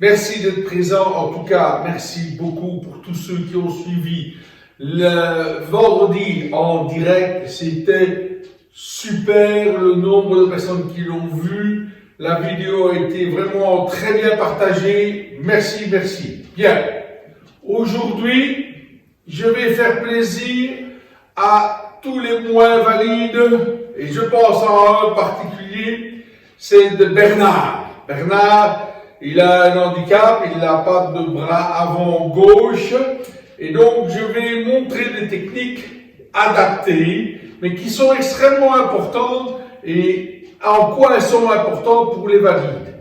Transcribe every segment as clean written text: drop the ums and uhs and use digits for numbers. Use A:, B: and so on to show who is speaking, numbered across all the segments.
A: Merci d'être présent. En tout cas, merci beaucoup pour tous ceux qui ont suivi le vendredi en direct. C'était super le nombre de personnes qui l'ont vu. La vidéo a été vraiment très bien partagée. Merci, merci. Bien. Aujourd'hui, je vais faire plaisir à tous les moins valides. Et je pense à un particulier, c'est de Bernard. Bernard, il a un handicap, il n'a pas de bras avant gauche. Et donc, je vais montrer des techniques adaptées, mais qui sont extrêmement importantes. Et en quoi elles sont importantes pour les valides?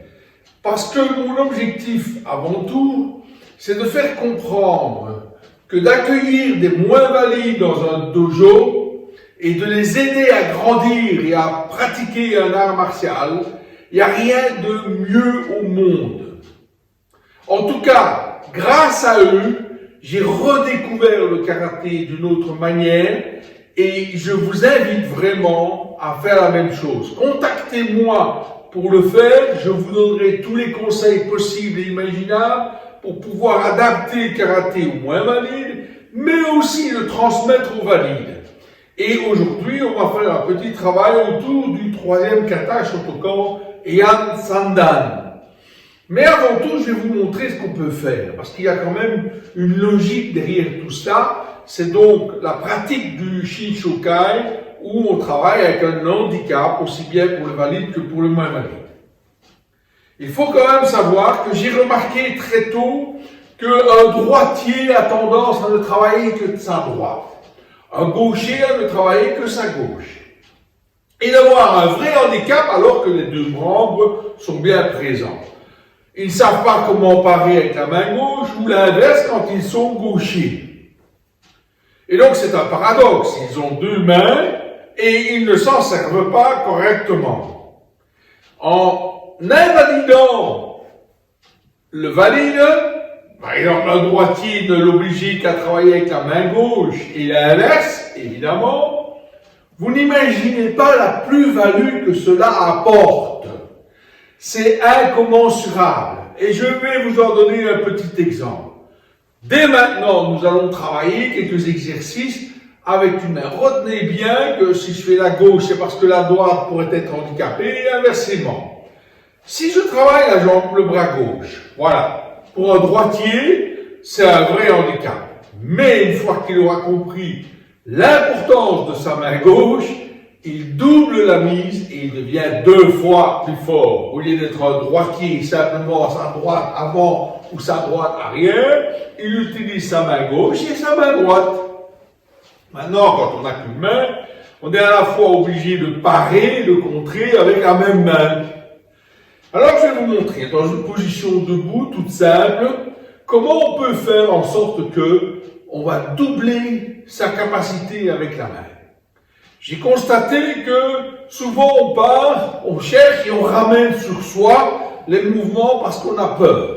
A: Parce que mon objectif, avant tout, c'est de faire comprendre que d'accueillir des moins valides dans un dojo et de les aider à grandir et à pratiquer un art martial, il n'y a rien de mieux au monde. En tout cas, grâce à eux, j'ai redécouvert le karaté d'une autre manière et je vous invite vraiment à faire la même chose. Contactez-moi pour le faire, je vous donnerai tous les conseils possibles et imaginables pour pouvoir adapter le karaté aux moins valides, mais aussi le transmettre aux valides. Et aujourd'hui, on va faire un petit travail autour du troisième kata Shotokan Yan Sandan. Mais avant tout, je vais vous montrer ce qu'on peut faire, parce qu'il y a quand même une logique derrière tout ça. C'est donc la pratique du Shinshokai, où on travaille avec un handicap, aussi bien pour le valide que pour le moins valide. Il faut quand même savoir que j'ai remarqué très tôt qu'un droitier a tendance à ne travailler que de sa droite. Un gaucher à ne travailler que sa gauche. Et d'avoir un vrai handicap alors que les deux membres sont bien présents. Ils ne savent pas comment parer avec la main gauche ou l'inverse quand ils sont gauchers. Et donc c'est un paradoxe. Ils ont deux mains et ils ne s'en servent pas correctement. En invalidant le valide, par exemple, un droitier ne l'oblige qu'à travailler avec la main gauche et l'inverse, évidemment, vous n'imaginez pas la plus-value que cela apporte. C'est incommensurable. Et je vais vous en donner un petit exemple. Dès maintenant, nous allons travailler quelques exercices avec une main. Retenez bien que si je fais la gauche, c'est parce que la droite pourrait être handicapée, et inversement. Si je travaille la jambe, le bras gauche, voilà. Pour un droitier, c'est un vrai handicap. Mais une fois qu'il aura compris l'importance de sa main gauche, il double la mise et il devient 2 fois plus fort. Au lieu d'être un droitier simplement sa droite avant ou sa droite arrière, il utilise sa main gauche et sa main droite. Maintenant, quand on n'a qu'une main, on est à la fois obligé de parer, de contrer avec la même main. Alors, je vais vous montrer, dans une position debout, toute simple, comment on peut faire en sorte que on va doubler sa capacité avec la main. J'ai constaté que souvent on part, on cherche et on ramène sur soi les mouvements parce qu'on a peur.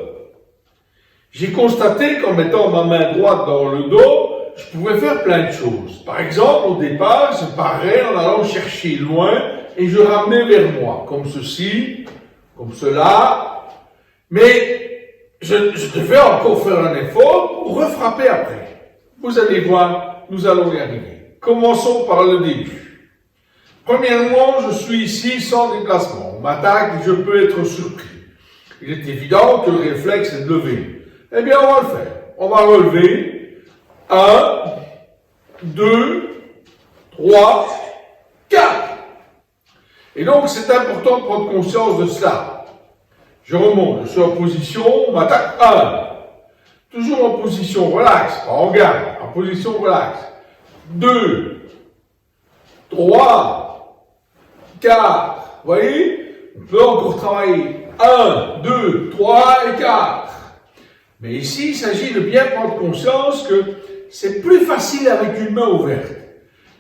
A: J'ai constaté qu'en mettant ma main droite dans le dos, je pouvais faire plein de choses. Par exemple, au départ, je parais en allant chercher loin et je ramenais vers moi, comme ceci, comme cela, mais je devais encore faire un effort pour refrapper après. Vous allez voir, nous allons y arriver. Commençons par le début. Premièrement, je suis ici sans déplacement. On m'attaque, je peux être surpris. Il est évident que le réflexe est de lever. Eh bien, on va le faire. On va relever 1, 2, 3, 4. Et donc, c'est important de prendre conscience de cela. Je remonte, je suis en position, on m'attaque 1. Toujours en position relax, pas en garde, en position relax. 2, 3, 4. Vous voyez? On peut encore travailler. 1, 2, 3 et 4. Mais ici, il s'agit de bien prendre conscience que c'est plus facile avec une main ouverte.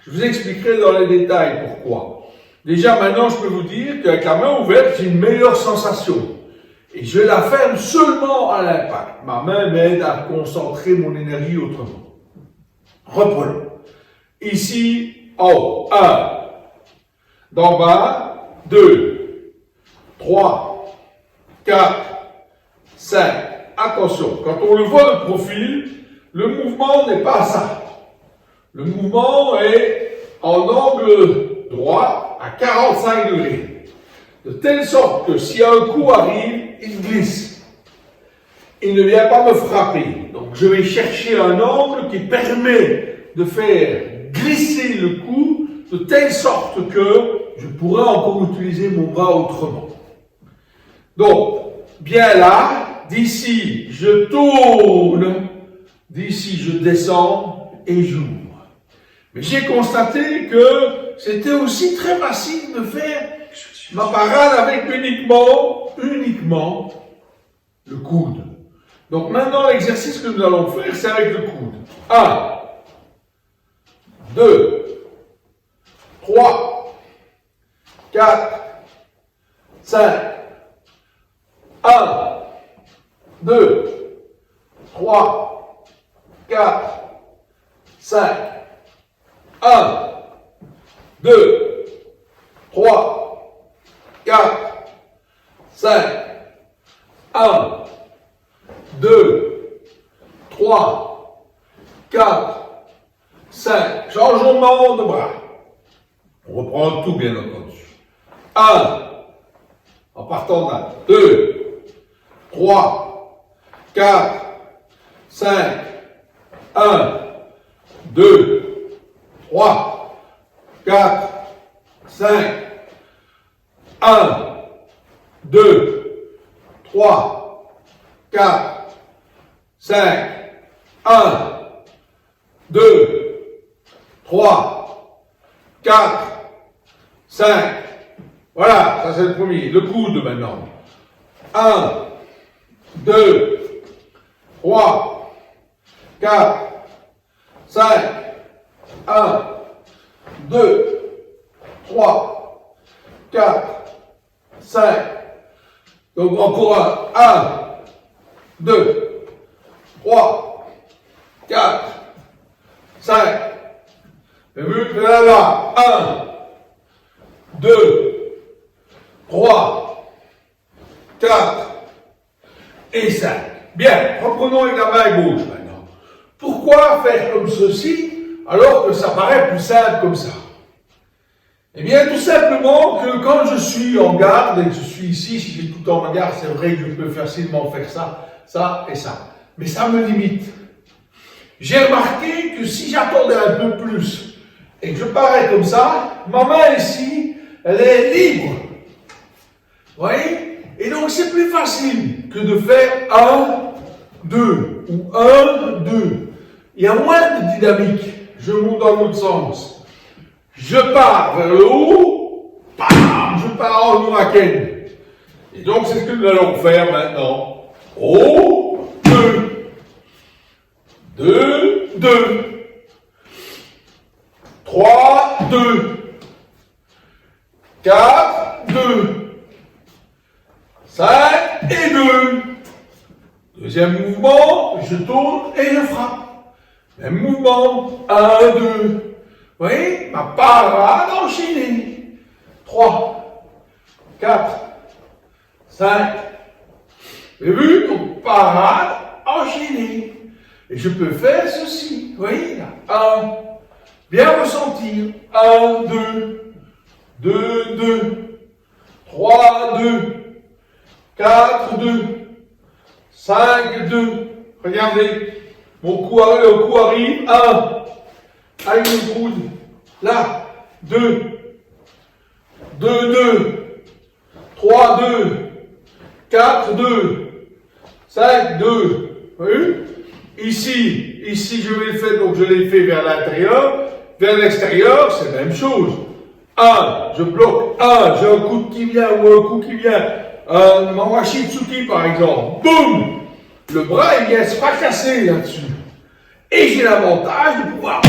A: Je vous expliquerai dans les détails pourquoi. Déjà, maintenant, je peux vous dire qu'avec la main ouverte, j'ai une meilleure sensation. Et je la ferme seulement à l'impact. Ma main m'aide à concentrer mon énergie autrement. Reprenons. Ici, en haut, 1. D'en bas, 2, 3, 4, 5. Attention, quand on le voit de profil, le mouvement n'est pas ça. Le mouvement est en angle droit à 45 degrés. De telle sorte que si un coup arrive, il glisse. Il ne vient pas me frapper. Donc je vais chercher un angle qui permet de faire glisser le coup de telle sorte que je pourrais encore utiliser mon bras autrement. Donc, bien là, d'ici je tourne, d'ici je descends et j'ouvre. Mais j'ai constaté que c'était aussi très facile de faire ma parade avec uniquement le coude. Donc maintenant, l'exercice que nous allons faire, c'est avec le coude. 1, 2, 3, 4, 5. 1, 2, 3, 4, 5. 1, 2, 3, 4, 5. 1, 2, 3, 4, 5. Changement de bras. On reprend tout bien entendu. 1, en partant d'un. 2, 3, 4, 5. 1, 2, 3, 4, 5. 1, 2, 3, 4, 5. 1, 2, 3, 4, 5. Voilà, ça c'est le premier. Le coude maintenant. 1, 2, 3, 4, 5. 1, 2, 3, 4, 5. Donc encore un. 1, 2, 3, 4, 5. Vous avez vu, là, 1, 2, 3, 4 et 5. Bien, reprenons avec la main gauche maintenant. Pourquoi faire comme ceci alors que ça paraît plus simple comme ça? Eh bien, tout simplement que quand je suis en garde, et que je suis ici, si j'ai tout en garde, c'est vrai que je peux facilement faire ça, ça et ça. Mais ça me limite. J'ai remarqué que si j'attendais un peu plus et que je parais comme ça, ma main ici, elle est libre. Vous voyez? Et donc c'est plus facile que de faire 1, 2 ou 1, 2. Il y a moins de dynamique. Je monte dans l'autre sens. Je pars vers le haut, bam, je pars en huracan. Et donc c'est ce que nous allons faire maintenant. Haut, 2, 2, 2, 3, 2, 4, 2, 5 et 2. Deuxième mouvement, je tourne et je frappe. Même mouvement, 1, 2. Vous voyez, ma parade enchaînée. 3, 4, 5. Vous avez vu, donc parade enchaînée. Et je peux faire ceci. Vous voyez, là. 1. Bien ressentir. 1, 2. 2, 2. 3, 2. 4, 2. 5, 2. Regardez. Mon coup arrive, le coup arrive. 1. Avec le coude. Là. 2. 2, 2. 3, 2. 4, 2. 5, 2. Vous voyez? Ici, je vais le faire, donc je l'ai fait vers l'intérieur. Vers l'extérieur, c'est la même chose. 1, je bloque. 1, j'ai un coude qui vient ou un coup qui vient. Mawashi Tsuki par exemple. Boum! Le bras, il vient se fracasser là-dessus. Et j'ai l'avantage de pouvoir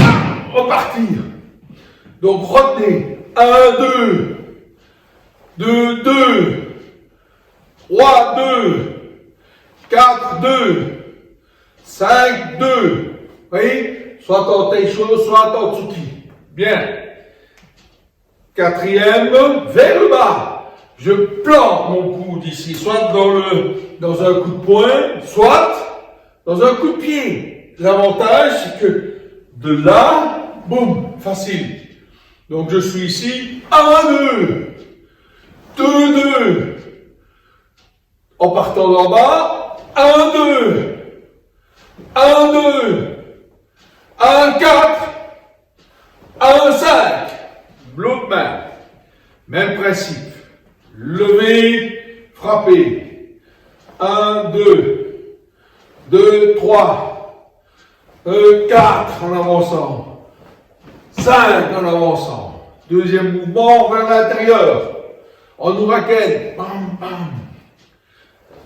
A: repartir. Donc retenez. 1, 2. 2, 2. 3, 2. 4, 2. 5, 2. Vous voyez? Soit en Teisho, soit en Tsuki. Bien. Quatrième, vers le bas. je plante mon coude ici, soit dans un coup de poing, soit dans un coup de pied. L'avantage, c'est que de là, boum, facile. Donc je suis ici, 1, 2, 2, 2. En partant d'en bas, 1, 2, 1, 2, 1, 4, 1, 5. Bloc de main. Même principe. Lever, frapper. 1, 2, 2, 3, 4 en avançant. 5 en avançant. Deuxième mouvement vers l'intérieur. En ouraken. Bam, bam.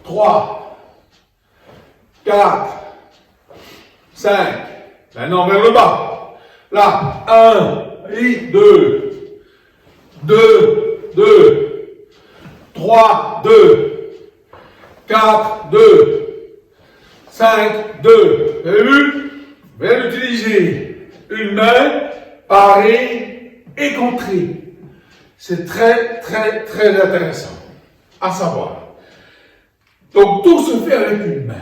A: 3, 4, 5. Maintenant vers le bas. Là, 1 et 2. 2, 2. 3, 2. 4, 2. 5, 2. Vous avez vu? Je vais l'utiliser. Une main, parer et contrer. C'est très, très, très intéressant à savoir. Donc tout se fait avec une main.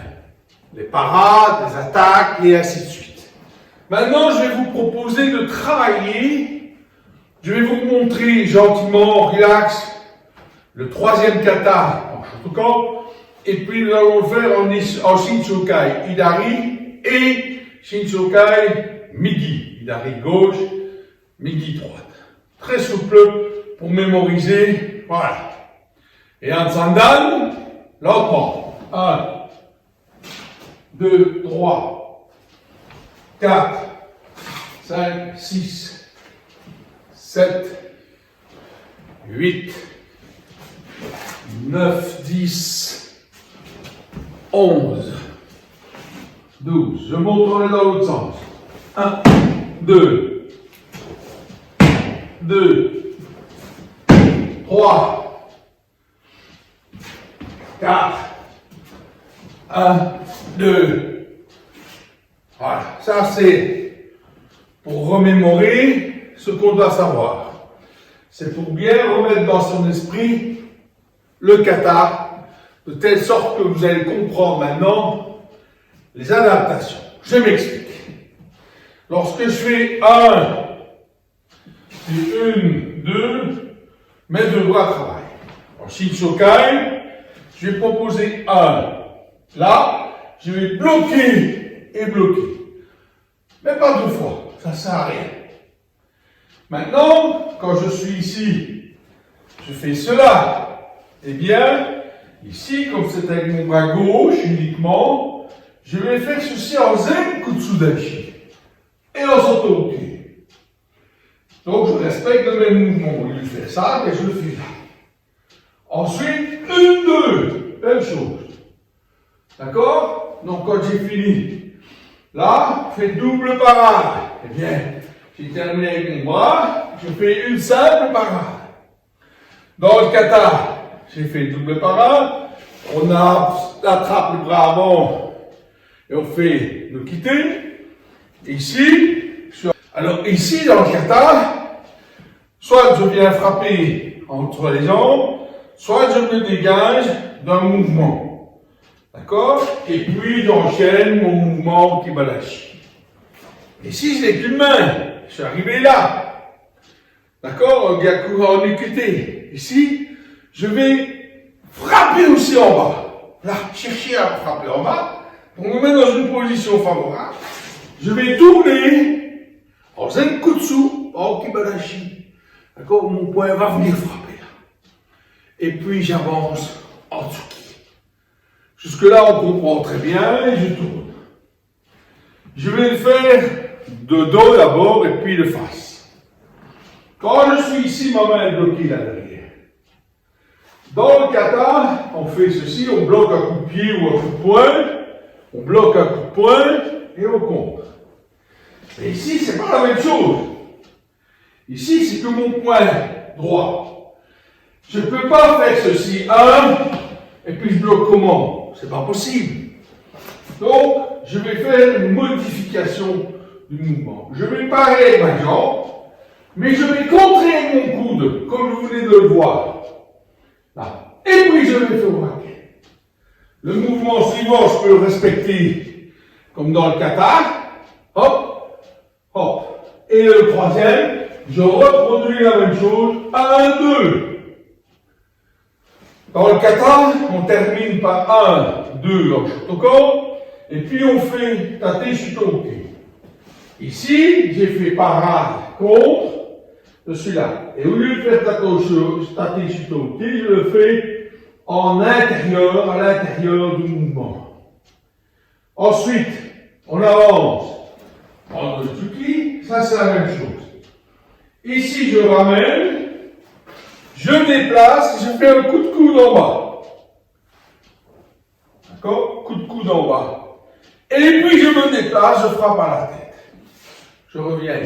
A: Les parades, les attaques et ainsi de suite. Maintenant, je vais vous proposer de travailler. Je vais vous montrer gentiment, relax, le troisième kata en Shotokan. Et puis nous allons le faire en Shinchokai Hidari et Shinchokai Migi. Hidari gauche, Migi droite. Très souple pour mémoriser. Voilà. Et en Sandan, lentement. 1, 2, 3, 4, 5, 6, 7, 8, 9, 10, 11, 12. Je monte, on est dans l'autre sens. 1, 2, 2, 3, 4, 1, 2. Voilà, ça c'est pour remémorer ce qu'on doit savoir. C'est pour bien remettre dans son esprit le kata, de telle sorte que vous allez comprendre maintenant les adaptations. Je m'explique. Lorsque je fais 1, puis 1, 2, mes deux bras travaillent. En Shinchokai, je vais proposer 1. Là, je vais bloquer et bloquer. Mais pas deux fois, ça ne sert à rien. Maintenant, quand je suis ici, je fais cela. Eh bien, ici, comme c'est avec mon bras gauche uniquement, je vais faire ceci en Zen Kutsudashi et en Sotoki. Donc, je respecte mes mouvements. Il fait ça et je le fais là. Ensuite, 1, 2, même chose. D'accord? Donc, quand j'ai fini, là, je fais double parade. Eh bien, j'ai terminé avec mon bras, je fais une simple parade. Dans le kata, j'ai fait double parade. On attrape le bras avant et on fait le quitter. Ici, alors ici, dans le kata, soit je viens frapper entre les jambes, soit je me dégage d'un mouvement. D'accord? Et puis j'enchaîne mon mouvement Kibalashi. Et si je n'ai qu'une main, je suis arrivé là. D'accord? Gyaku en équité. Ici, je vais frapper aussi en bas. Là, chercher à frapper en bas pour me mettre dans une position favorable. Je vais tourner en Zenkutsu, en Kibalashi. D'accord? Mon poing va venir frapper là. Et puis j'avance en Tsuki. Jusque-là, on comprend très bien et je tourne. Je vais le faire de dos d'abord et puis de face. Quand je suis ici, ma main est bloquée là derrière. Dans le kata, on fait ceci, on bloque un coup de pied ou un coup de poing, on bloque un coup de poing et on contre. Mais ici, c'est pas la même chose. Ici, c'est que mon poing droit. Je ne peux pas faire ceci, et puis je bloque comment? C'est pas possible. Donc, je vais faire une modification du mouvement. Je vais parer ma jambe, mais je vais contrer mon coude, comme vous venez de le voir. Là. Et puis je vais faire remarquer. Le mouvement suivant, je peux le respecter comme dans le kata. Hop, hop. Et le troisième, je reproduis la même chose. 1, 2. Dans le kata, on termine par 1, 2 en Shotokan. Et puis on fait tate Shitoke. Ici, j'ai fait parade contre. Je suis là. Et au lieu de faire tate Shitoke, je le fais en intérieur, à l'intérieur du mouvement. Ensuite, on avance en Otsuki, ça c'est la même chose. Ici, je ramène, je déplace, je fais un coup de coude en bas. D'accord? Coup de coude en bas. Et puis je me déplace, je frappe à la tête. Je reviens.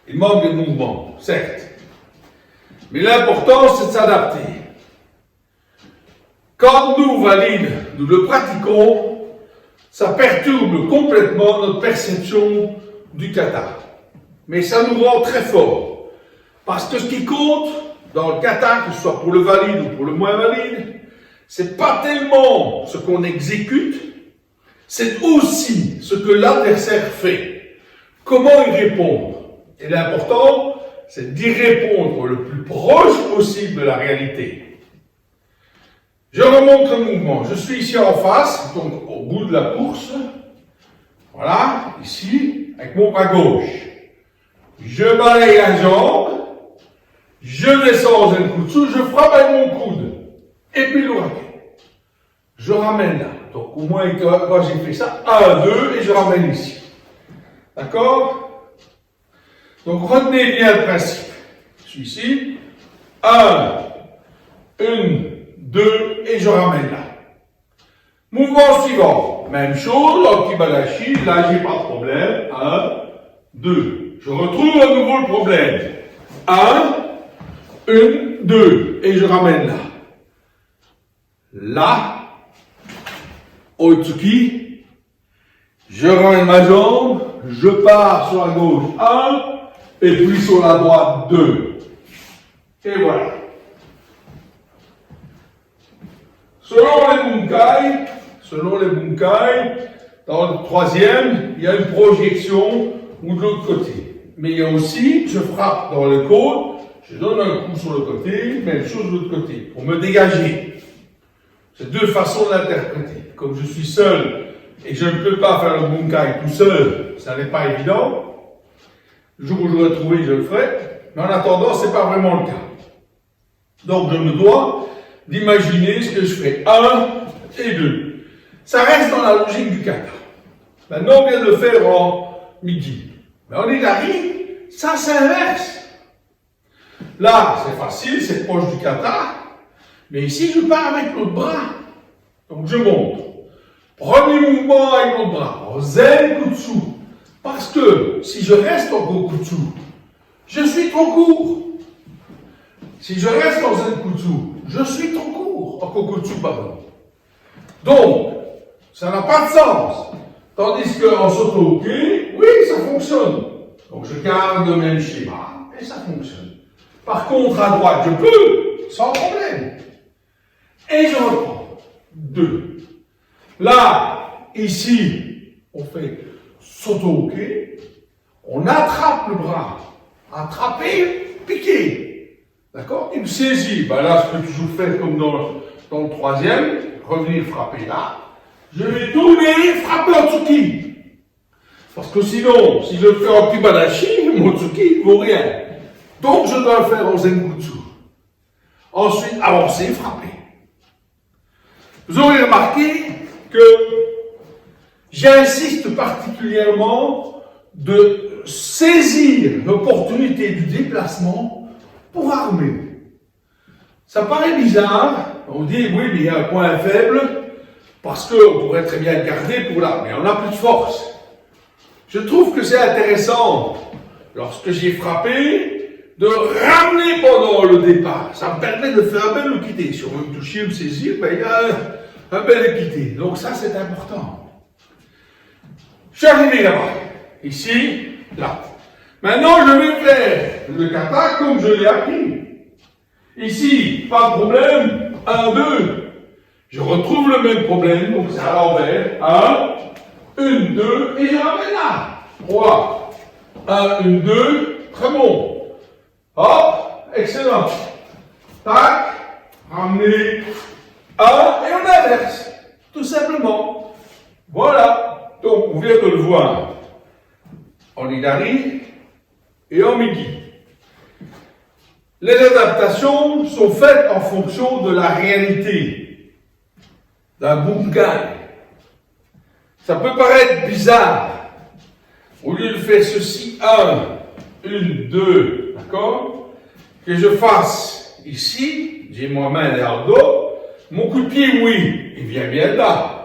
A: Il manque des mouvements, certes. Mais l'important, c'est de s'adapter. Quand nous, valides, nous le pratiquons, ça perturbe complètement notre perception du kata. Mais ça nous rend très fort. Parce que ce qui compte dans le kata, que ce soit pour le valide ou pour le moins valide, c'est pas tellement ce qu'on exécute, c'est aussi ce que l'adversaire fait. Comment y répondre? Et l'important, c'est d'y répondre le plus proche possible de la réalité. Je remonte le mouvement. Je suis ici en face, donc au bout de la course. Voilà, ici, avec mon bras gauche. Je balaye la jambe, je descends en zenkutsu, je frappe avec mon coude. Et puis le raquet. Je ramène là. Donc au moins, quand j'ai fait ça, 1, 2, et je ramène ici. D'accord? Donc retenez bien le principe. Je suis ici. 1, 2, et je ramène là. Mouvement suivant. Même chose, en Kibadashi, là j'ai pas de problème. 1, 2. Je retrouve à nouveau le problème. 1, 2, et je ramène là. Là, Otsuki, je ramène ma jambe, je pars sur la gauche 1, et puis sur la droite 2. Et voilà. Selon les bunkai, dans le troisième, il y a une projection ou de l'autre côté. Mais il y a aussi, je frappe dans le côte, je donne un coup sur le côté, même chose de l'autre côté, pour me dégager. C'est deux façons d'interpréter. Comme je suis seul et que je ne peux pas faire le bunkai tout seul, ça n'est pas évident. Le jour où je l'aurai trouvé, je le ferai. Mais en attendant, ce n'est pas vraiment le cas. Donc je me dois d'imaginer ce que je fais. 1 et 2. Ça reste dans la logique du kata. Maintenant, on vient de le faire en midi. Mais en Igari, ça s'inverse. Là, c'est facile, c'est proche du kata. Mais ici, je pars avec l'autre bras. Donc, je monte. Premier mouvement avec l'autre bras. En Zenkutsu. Parce que, si je reste en Gokutsu, je suis trop court. Si je reste en Zenkutsu, je suis trop court. En Kokutsu, pardon. Donc, ça n'a pas de sens. Tandis qu'en Sotoke, oui, ça fonctionne. Donc, je garde le même schéma et ça fonctionne. Par contre, à droite, je peux, sans problème. Et je reprends. 2. Là, ici, on fait Sotoke. On attrape le bras. Attraper, piquer. D'accord? Il me saisit. Ben là, je peux toujours faire comme dans le troisième. Revenir frapper là. Je vais tourner, frapper en Tsuki. Parce que sinon, si je le fais en Kibadashi, mon Tsuki ne vaut rien. Donc, je dois le faire en Zenkutsu. Ensuite, avancer, frapper. Vous aurez remarqué que j'insiste particulièrement de saisir l'opportunité du déplacement pour armer. Ça paraît bizarre. On dit, oui, mais il y a un point faible, parce qu'on pourrait très bien le garder pour là, mais on n'a plus de force. Je trouve que c'est intéressant, lorsque j'ai frappé, de ramener pendant le départ. Ça me permet de faire un bel équité. Si on veut me toucher, me saisir, ben, il y a un bel équité. Donc ça, c'est important. Je suis arrivé là-bas. Ici, là. Maintenant, je vais faire le kata comme je l'ai appris. Ici, pas de problème. 1, 2. Je retrouve le même problème, donc c'est à l'envers. 1, 1, 2, et je ramène là. 3, 1, 1, 2. Très bon. Hop, excellent. Tac, ramener 1, et on inverse. Tout simplement. Voilà. Donc, on vient de le voir en Hidari et en Migi. Les adaptations sont faites en fonction de la réalité d'un bunkai. Ça peut paraître bizarre. Au lieu de faire ceci, 1, 1, 2, d'accord? Que je fasse ici, j'ai ma main derrière le dos, mon coup de pied, oui, il vient bien là.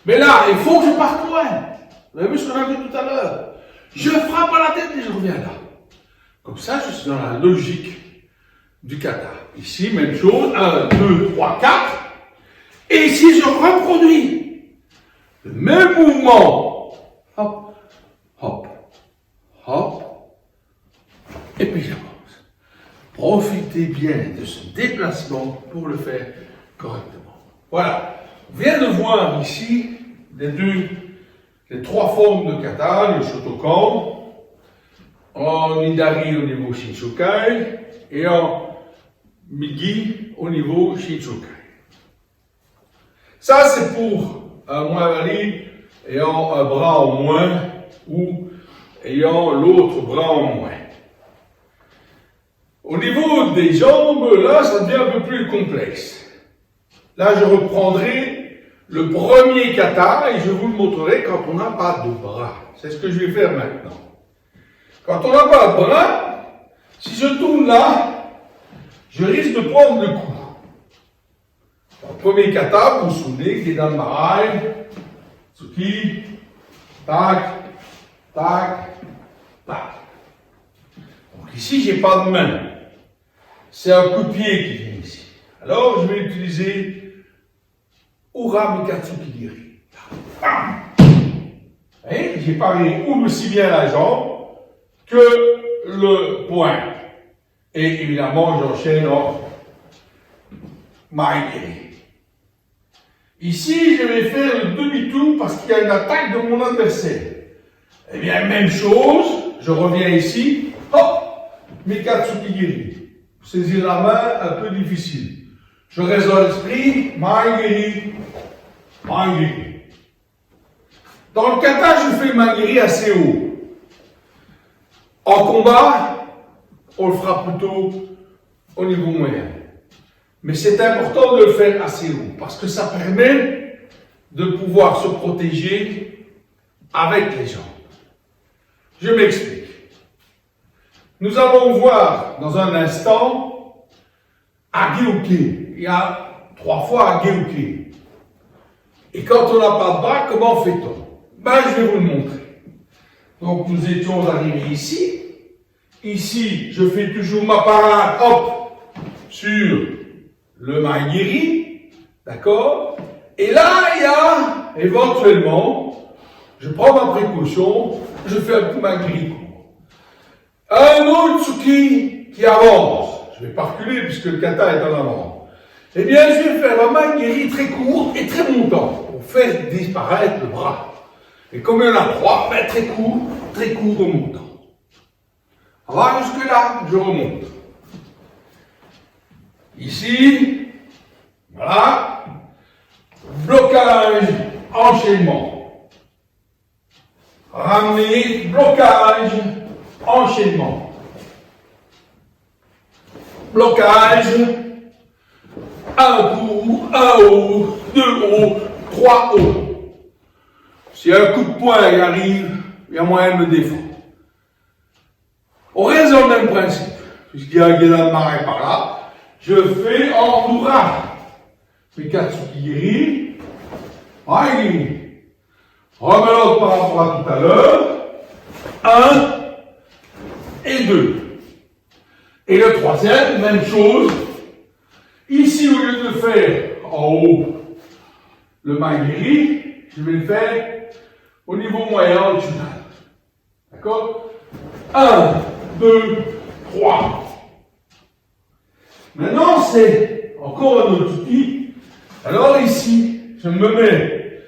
A: Mais là, il faut que je parte loin. Vous avez vu ce qu'on a vu tout à l'heure? Je frappe à la tête et je reviens là. Comme ça, je suis dans la logique du kata. Ici, même chose. 1, 2, 3, 4. Et ici, je reproduis le même mouvement. Hop, hop, hop. Et puis j'avance. Profitez bien de ce déplacement pour le faire correctement. Voilà. On vient de voir ici les trois formes de kata, le Shotokan, en Hidari au niveau Shinshokai et en Migi au niveau Shinshokai. Ça, c'est pour un moins valide ayant un bras en moins ou ayant l'autre bras en moins. Au niveau des jambes, là, ça devient un peu plus complexe. Là, je reprendrai le premier kata et je vous le montrerai quand on n'a pas de bras. C'est ce que je vais faire maintenant. Quand on n'a pas de bras, si je tourne là, je risque de prendre le coup. Dans le premier kata, vous vous souvenez, qui est dans le marai, Tsuki, tac, tac, tac. Donc ici, j'ai pas de main. C'est un coup de pied qui vient ici. Alors, je vais utiliser Ura Mikatsu Kigiri. Et j'ai paré aussi bien la jambe que le poing. Et évidemment, j'enchaîne en Maigiri. Ici, je vais faire le demi-tour parce qu'il y a une attaque de mon adversaire. Eh bien, même chose, je reviens ici, hop, Mikatsu Kigiri. Saisir la main, un peu difficile. Je reste dans l'esprit, Maigiri, Maigiri. Dans le kata, je fais Maigiri assez haut. En combat, on le fera plutôt au niveau moyen. Mais c'est important de le faire assez haut, parce que ça permet de pouvoir se protéger avec les jambes. Je m'explique. Nous allons voir dans un instant Ageuke. Il y a 3 fois Ageuke. Et quand on n'a pas de bras, comment fait-on? Ben, je vais vous le montrer. Donc, nous étions arrivés ici. Ici, je fais toujours ma parade, hop, sur le Maigiri. D'accord? Et là, il y a, éventuellement, je prends ma précaution, je fais un coup Maigiri. Un autre Tsuki qui avance. Je ne vais pas reculer puisque le kata est en avant. Eh bien, je vais faire un Maigiri très court et très montant pour faire disparaître le bras. Et comme il y en a 3, ben, très court remontant. On va jusque là, je remonte. Ici, voilà. Blocage, enchaînement. Ramener, blocage, enchaînement. Blocage, un coup, un haut, 2 hauts, 3 hauts. Si un coup de poing y arrive, il y a moyen de me défendre. On reste dans le même principe. Puisqu'il y a un guédin de marais par là, je fais en Ura. Mikatsu Kigiri, Maigiri. Remets l'autre par rapport à tout à l'heure. 1 et 2. Et le troisième, même chose. Ici, au lieu de le faire en haut, le Maigiri, je vais le faire au niveau moyen au-dessus. D'accord? 1, 2, 3. Maintenant, c'est encore un autre outil. Alors ici, je me mets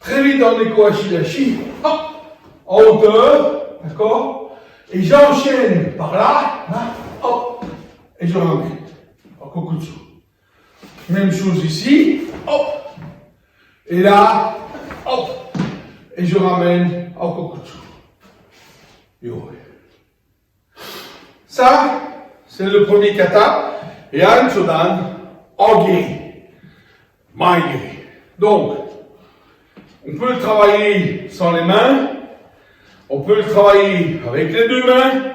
A: très vite en Neko Ashidashi, en hauteur, d'accord? Et j'enchaîne par là, hop, et je ramène en Kokutsu. Même chose ici, hop, et là, hop, et je ramène en Kokutsu. Yo. Ça, c'est le premier kata, et un Shodan, Ogiri, Maigiri. Donc, on peut le travailler sans les mains, on peut le travailler avec les deux mains,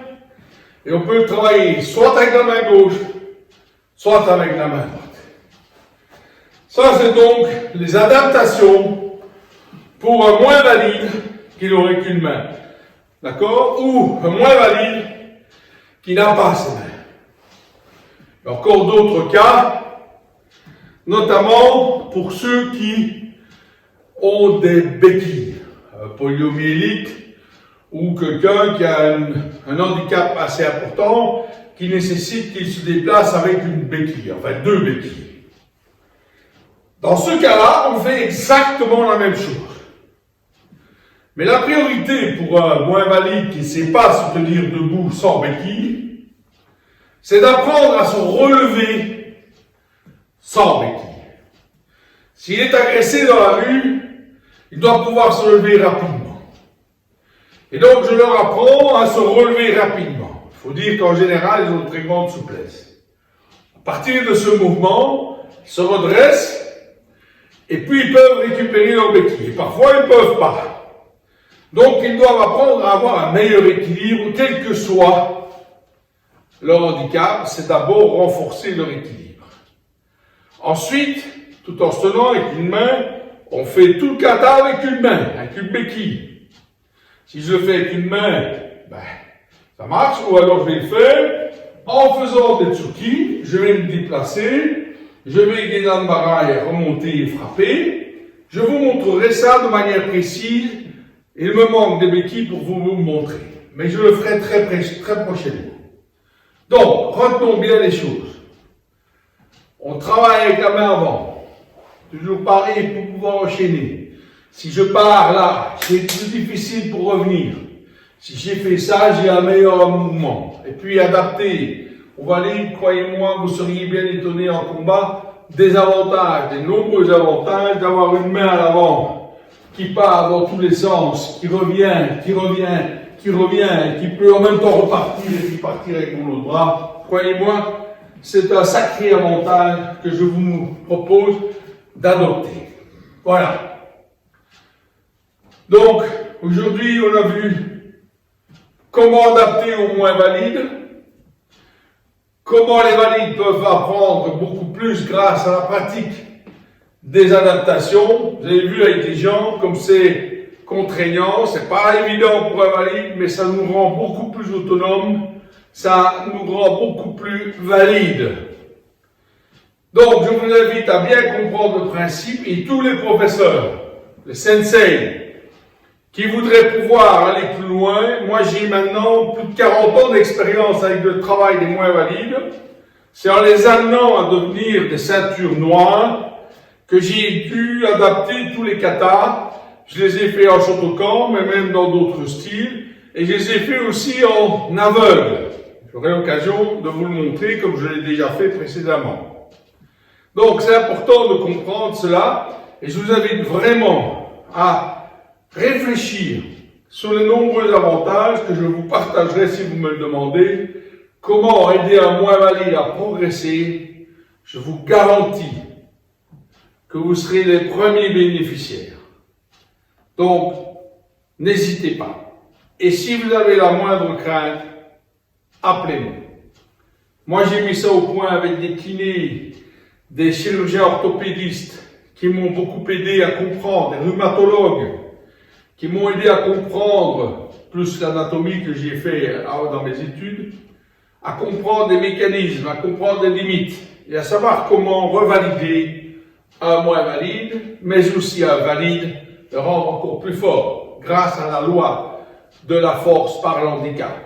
A: et on peut le travailler soit avec la main gauche, soit avec la main droite. Ça, c'est donc les adaptations pour un moins valide qui n'aurait qu'une main. D'accord? Ou un moins valide qui n'a pas ses mains. Il y a encore d'autres cas, notamment pour ceux qui ont des béquilles, poliomyélite, ou quelqu'un qui a un handicap assez important qui nécessite qu'il se déplace avec une béquille, enfin deux béquilles. Dans ce cas-là, on fait exactement la même chose. Mais la priorité pour un moins valide qui ne sait pas se tenir debout sans béquille, c'est d'apprendre à se relever sans béquille. S'il est agressé dans la rue, il doit pouvoir se relever rapidement. Et donc, je leur apprends à se relever rapidement. Il faut dire qu'en général, ils ont une très grande souplesse. À partir de ce mouvement, ils se redressent, et puis ils peuvent récupérer leur béquille. Et parfois, ils ne peuvent pas. Donc, ils doivent apprendre à avoir un meilleur équilibre, quel que soit leur handicap. C'est d'abord renforcer leur équilibre. Ensuite, tout en se tenant avec une main, on fait tout le kata avec une main, avec une béquille. Si je le fais avec une main, ça marche, ou alors je vais le faire en faisant des tsuki, je vais me déplacer, je vais des danbarai remonter et frapper. Je vous montrerai ça de manière précise. Il me manque des béquilles pour vous montrer, mais je le ferai très prochainement. Donc, retenons bien les choses. On travaille avec la main avant, toujours pareil pour pouvoir enchaîner. Si je pars là, c'est plus difficile pour revenir. Si j'ai fait ça, j'ai un meilleur mouvement. Et puis adapter au valide, croyez-moi, vous seriez bien étonné en combat des avantages, des nombreux avantages d'avoir une main à l'avant qui part dans tous les sens, qui revient, qui peut en même temps repartir et puis partir avec mon autre bras. Croyez-moi, c'est un sacré avantage que je vous propose d'adopter. Voilà. Donc, aujourd'hui, on a vu comment adapter aux moins valides, comment les valides peuvent apprendre beaucoup plus grâce à la pratique des adaptations. Vous avez vu avec des gens, comme c'est contraignant, c'est pas évident pour un valide, mais ça nous rend beaucoup plus autonomes, ça nous rend beaucoup plus valides. Donc, je vous invite à bien comprendre le principe, et tous les professeurs, les sensei, qui voudraient pouvoir aller plus loin. Moi, j'ai maintenant plus de 40 ans d'expérience avec le travail des moins valides. C'est en les amenant à devenir des ceintures noires que j'ai dû adapter tous les katas. Je les ai fait en Shotokan, mais même dans d'autres styles. Et je les ai fait aussi en aveugle. J'aurai l'occasion de vous le montrer comme je l'ai déjà fait précédemment. Donc, c'est important de comprendre cela. Et je vous invite vraiment à réfléchir sur les nombreux avantages que je vous partagerai si vous me le demandez. Comment aider un moins valide à progresser? Je vous garantis que vous serez les premiers bénéficiaires. Donc, n'hésitez pas. Et si vous avez la moindre crainte, appelez-moi. Moi, j'ai mis ça au point avec des kinés, des chirurgiens orthopédistes qui m'ont beaucoup aidé à comprendre, des rhumatologues qui m'ont aidé à comprendre plus l'anatomie que j'ai fait dans mes études, à comprendre des mécanismes, à comprendre des limites et à savoir comment revalider un moins valide, mais aussi un valide, le rendre encore plus fort grâce à la loi de la force par l'handicap.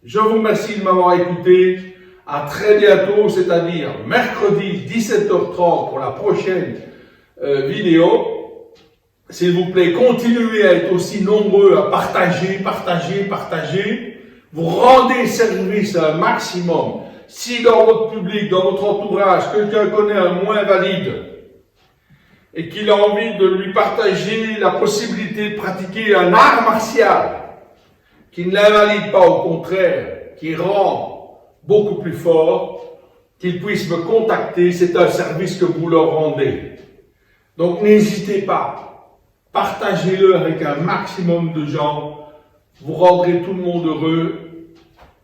A: Je vous remercie de m'avoir écouté. À très bientôt, c'est-à-dire mercredi 17h30 pour la prochaine vidéo. S'il vous plaît, continuez à être aussi nombreux à partager. Vous rendez service à un maximum. Si dans votre public, dans votre entourage, quelqu'un connaît un moins valide et qu'il a envie de lui partager la possibilité de pratiquer un art martial qui ne l'invalide pas, au contraire, qui rend beaucoup plus fort, qu'il puisse me contacter, c'est un service que vous leur rendez. Donc n'hésitez pas, partagez-le avec un maximum de gens, vous rendrez tout le monde heureux.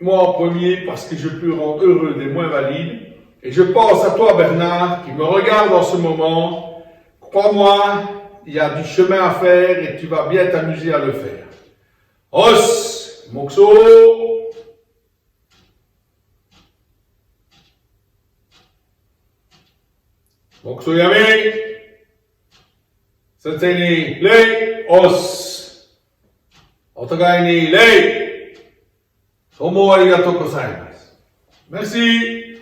A: Moi en premier, parce que je peux rendre heureux des moins valides. Et je pense à toi, Bernard, qui me regarde en ce moment. Crois-moi, il y a du chemin à faire et tu vas bien t'amuser à le faire. Os, Moxo. Moxo Yami. Sensei Lei, Os. Otagai ni Lei. Domo arigatou gozaimasu. Merci.